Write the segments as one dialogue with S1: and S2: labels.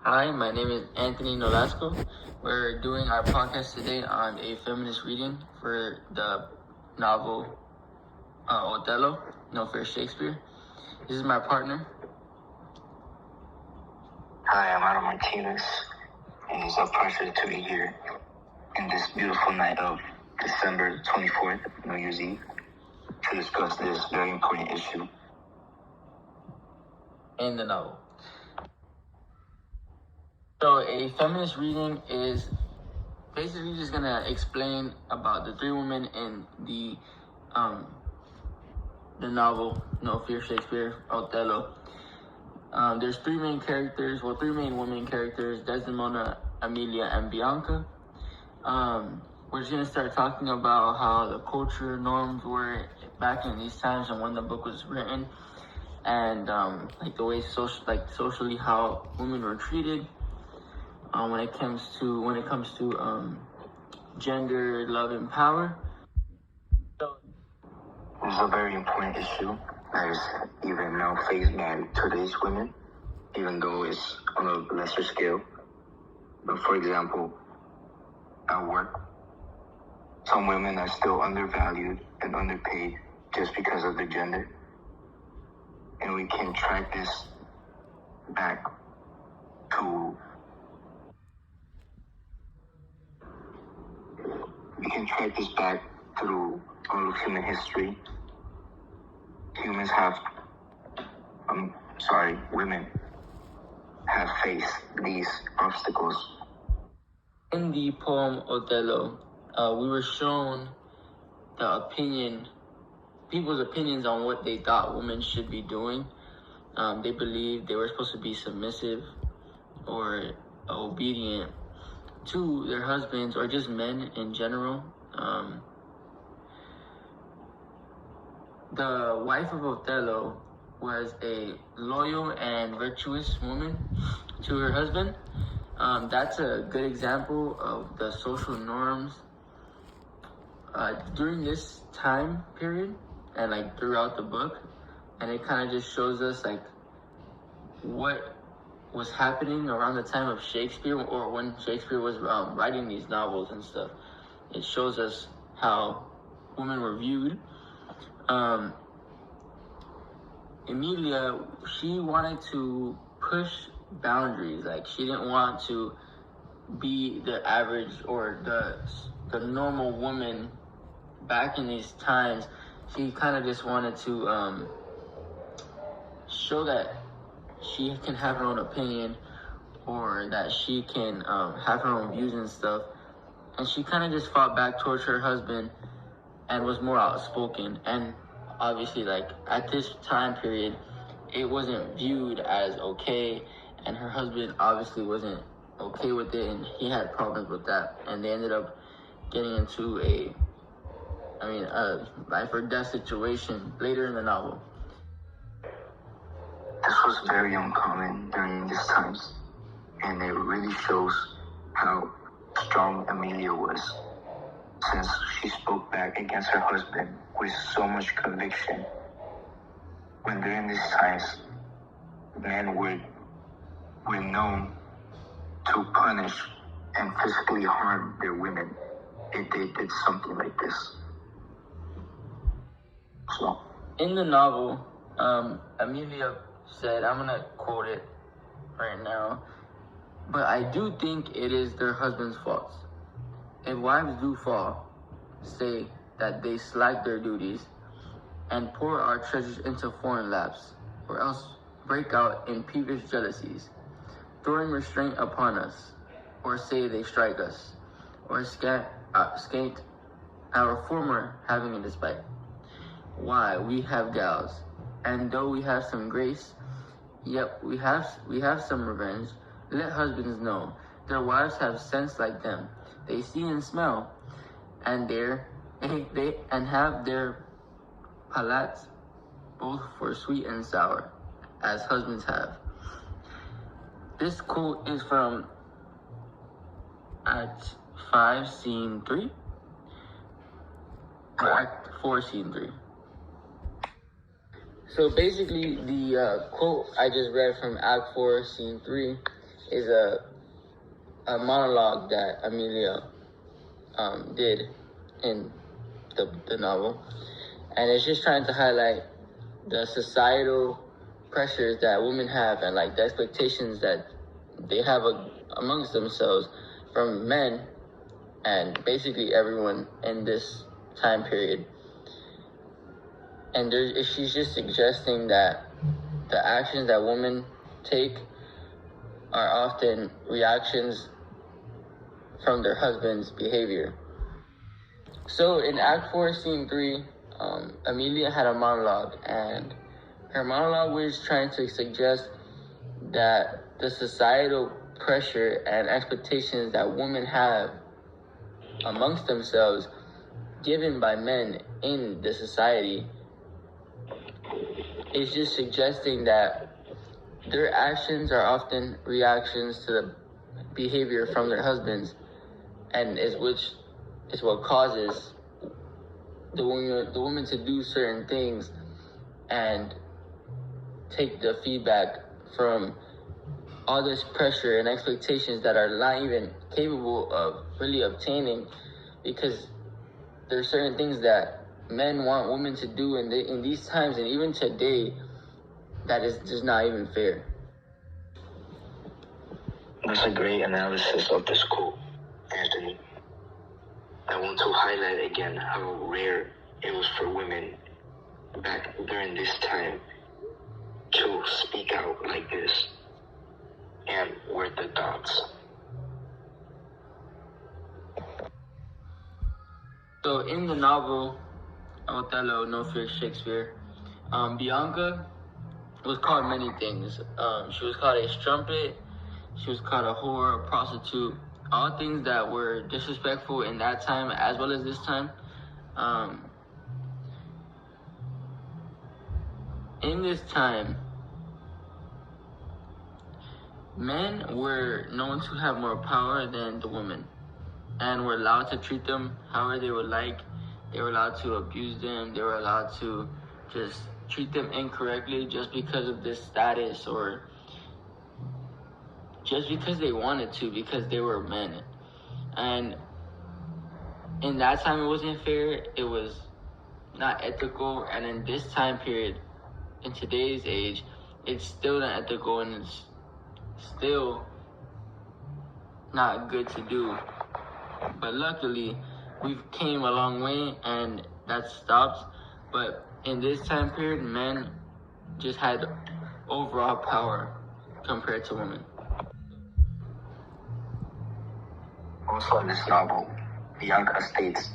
S1: Hi, my name is Anthony Nolasco. We're doing our podcast today on a feminist reading for the novel Othello, No Fair Shakespeare. This is my partner.
S2: Hi, I'm Adam Martinez. It is a pleasure to be here in this beautiful night of December 24th, New Year's Eve, to discuss this very important issue
S1: In the novel. So a feminist reading is basically just gonna explain about the three women in the novel No Fear Shakespeare, Othello. There's three main women characters, Desdemona, Emilia, and Bianca. We're just gonna start talking about how the culture norms were back in these times and when the book was written, and like the way socially how women were treated. When it comes to gender, love, and power. So,
S2: this is a very important issue that is even now faced by today's women, even though it's on a lesser scale. But for example, at work, some women are still undervalued and underpaid just because of their gender. And we can track this back to through all of human history. Women have faced these obstacles.
S1: in the poem Othello, we were shown people's opinions on what they thought women should be doing. They believed they were supposed to be submissive or obedient to their husbands or just men in general. The wife of Othello was a loyal and virtuous woman to her husband. That's a good example of the social norms during this time period and like throughout the book. And it kind of just shows us like what was happening around the time of Shakespeare or when Shakespeare was writing these novels and stuff. It shows us how women were viewed. Emilia, she wanted to push boundaries. Like she didn't want to be the average or the normal woman back in these times. She kind of just wanted to show that she can have her own opinion or that she can have her own views and stuff. And she kind of just fought back towards her husband and was more outspoken. And obviously, like at this time period, it wasn't viewed as okay, and her husband obviously wasn't okay with it, and he had problems with that. And they ended up getting into a life or death situation later in the novel.
S2: This was very uncommon during these times, and it really shows how strong Emilia was, since she spoke back against her husband with so much conviction. When during these times, men were known to punish and physically harm their women if they did something like this. So,
S1: in the novel, Emilia said, I'm gonna quote it right now, but I do think it is their husband's faults. If wives do fall, say that they slack their duties and pour our treasures into foreign laps, or else break out in peevish jealousies, throwing restraint upon us, or say they strike us, or skank our former having a despite. Why, we have gals, and though we have some grace, yet we have some revenge. Let husbands know their wives have sense like them. They see and smell, and have their palates both for sweet and sour, as husbands have. This quote is from Act 5, Scene 3, or Act 4, Scene 3. So basically, the quote I just read from Act 4, Scene 3 is a monologue that Amelia did in the novel, and it's just trying to highlight the societal pressures that women have and like the expectations that they have amongst themselves from men and basically everyone in this time period. And she's just suggesting that the actions that women take are often reactions from their husband's behavior. So in Act 4, Scene 3, Amelia had a monologue, and her monologue was trying to suggest that the societal pressure and expectations that women have amongst themselves, given by men in the society, is just suggesting that their actions are often reactions to the behavior from their husbands, and which is what causes the woman to do certain things and take the feedback from all this pressure and expectations that are not even capable of really obtaining, because there's certain things that men want women to do in these times and even today that is just not even fair.
S2: That's a great analysis of this quote, Anthony. I want to highlight again how rare it was for women back during this time to speak out like this and word their thoughts.
S1: So in the novel Othello, No Fear, Shakespeare, Bianca was called many things. She was called a strumpet, she was called a whore, a prostitute, all things that were disrespectful in that time as well as this time. In this time, men were known to have more power than the women and were allowed to treat them however they would like. They were allowed to abuse them. They were allowed to just treat them incorrectly just because of this status, or just because they wanted to, because they were men. And in that time, it wasn't fair. It was not ethical. And in this time period, in today's age, it's still not ethical, and it's still not good to do. But luckily, we've came a long way, and that stopped. But in this time period, men just had overall power compared to women.
S2: Also in this novel, Bianca states,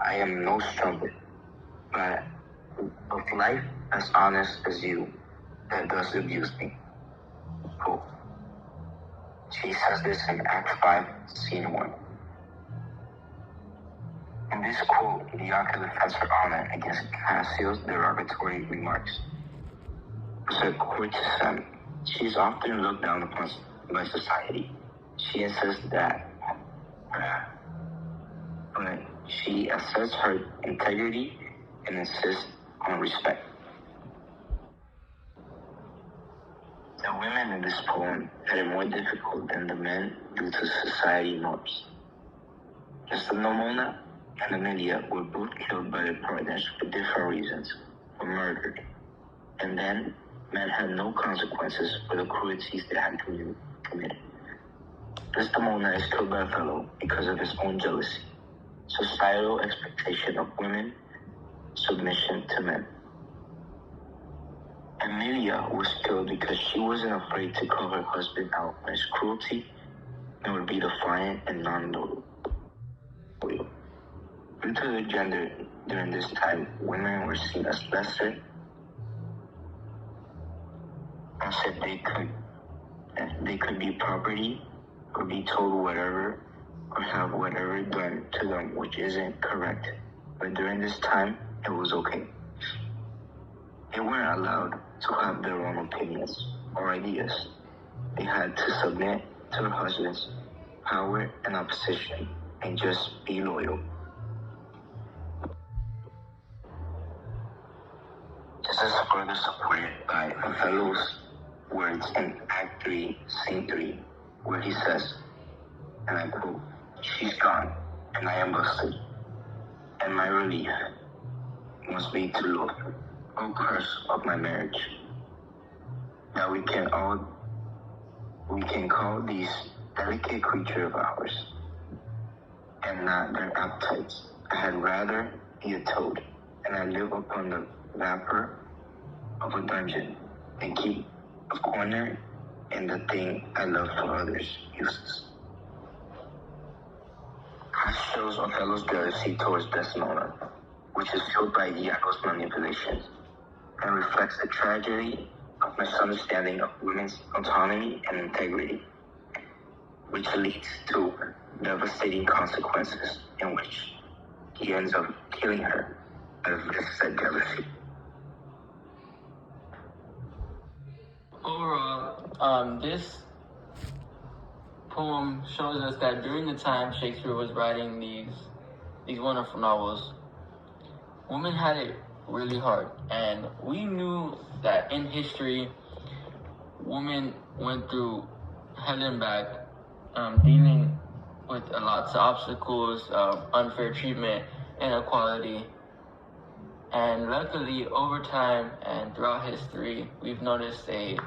S2: I am no strumpet, but of life as honest as you that does abuse me. Quote. She says this in Act 5, Scene 1. In this quote, Bianca defends her honor against Cassio's derogatory remarks. As a courtesan, she is often looked down upon by society. She insists that, but she asserts her integrity and insists on respect. The women in this poem had it more difficult than the men due to society norms. Desdemona and Amelia were both killed by their partners for different reasons, or murdered. And then, men had no consequences for the cruelties they had committed. Desdemona is killed by Othello because of his own jealousy, societal expectation of women, submission to men. Amelia was killed because she wasn't afraid to call her husband out on his cruelty and would be defiant and non-loyal. Due to the gender during this time, women were seen as lesser and said they could be property or be told whatever or have whatever done to them, which isn't correct. But during this time, it was okay. They weren't allowed to have their own opinions or ideas. They had to submit to their husbands' power and opposition and just be loyal. This is further supported by Othello's words in Act 3, Scene 3, where he says, and I quote, "She's gone, and I am busted, and my relief must be to look, O curse of my marriage, that we can call these delicate creatures of ours, and not their appetites. I had rather be a toad, and I live upon the vapor of a dungeon, and keep a corner in the thing I love for others' uses." This shows Othello's jealousy towards Desdemona, which is fueled by Iago's manipulations, and reflects the tragedy of misunderstanding of women's autonomy and integrity, which leads to devastating consequences in which he ends up killing her out of this said jealousy.
S1: Overall, this poem shows us that during the time Shakespeare was writing these wonderful novels, women had it really hard, and we knew that in history, women went through hell and back, dealing with lots of obstacles, unfair treatment, inequality. And luckily, over time and throughout history, we've noticed a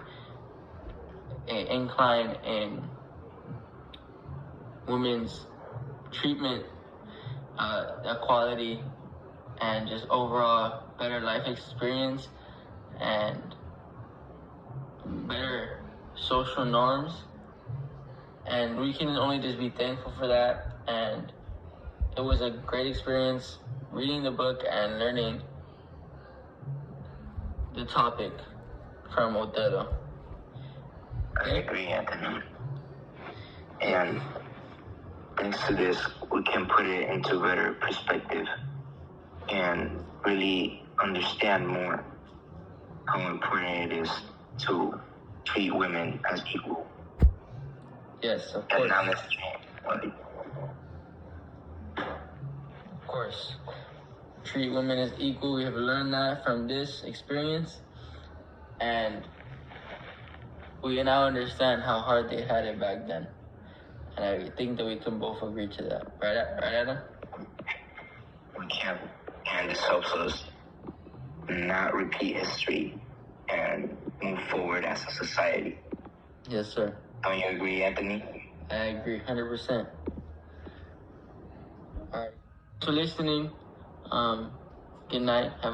S1: incline in women's treatment, equality, and just overall better life experience and better social norms. And we can only just be thankful for that. And it was a great experience reading the book and learning the topic from Othello.
S2: I agree, Anthony. And thanks to this, we can put it into better perspective and really understand more how important it is to treat women as equal.
S1: Yes, of
S2: And
S1: course.
S2: not necessarily.
S1: Of course. Treat women as equal. We have learned that from this experience. And we now understand how hard they had it back then. And I think that we can both agree to that. Right, Adam?
S2: We can. And this helps us not repeat history and move forward as a society.
S1: Yes, sir.
S2: Don't you agree, Anthony?
S1: I agree 100%. All right. Thanks for listening. Good night. Have a